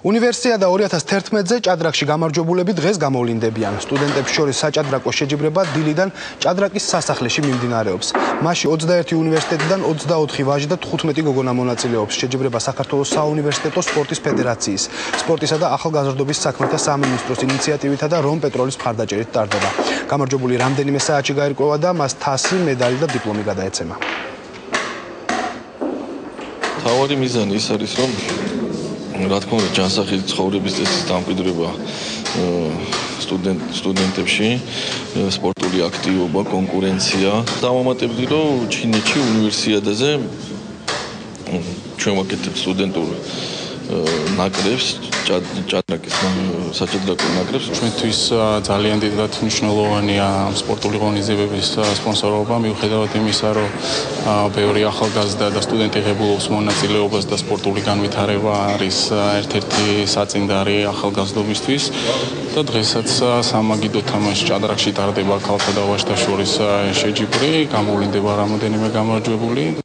უნივერსიადა 2011-ზე ჭადრაკში გამარჯვებულები დღეს გამოვლინდებიან. სტუდენტებს შორის საჭადრაკო შეჯიბრება დილიდან ჭადრაკის სასახლეში მიმდინარეობს. მასში 21 უნივერსიტეტიდან 24 ვაჟი და 15 გოგონა მონაწილეობს. შეჯიბრება საქართველოს საუნივერსიტეტო სპორტის ფედერაციის, სპორტისა და ახალგაზრდობის საქმეთა სამინისტროს ინიციატივითა და რომ პეტროლის მხარდაჭერით ტარდება. გამარჯვებული რამდენიმე საათში გაირკვევა და მას თასი, медали და დიპლომი გადაეცემა. თავარი მიზანი ის არის, რომ რა თქმა უნდა ჯანსაღი ცხოვრების წესის დამკვიდრება სტუდენტებში, სპორტული აქტივობა, კონკურენცია. დავამატებდი, რომ ჩინეთში უნივერსიადაზე ჩვენ ვაკეთებთ სტუდენტურ ნაკრებს, ჭადრაკის საჭადრაკო ნაკრებს. ჩვენთვის ძალიან დიდად მნიშვნელოვანია სპორტული ღონისძიებების სპონსორობა, მიუხედავად იმისა, რომ ბევრი ახალგაზრდა და სტუდენტი ღებულობს მონაწილეობას და სპორტული განვითარება არის ერთ-ერთი საწინდარი ახალგაზრდობისთვის. და დღესაც სამაგიდო თამაში ჭადრაკში ტარდება ქალთა და ვაჟთა შორის შეჯიბრი, გამოვლინდება რამოდენიმე გამარჯვებული.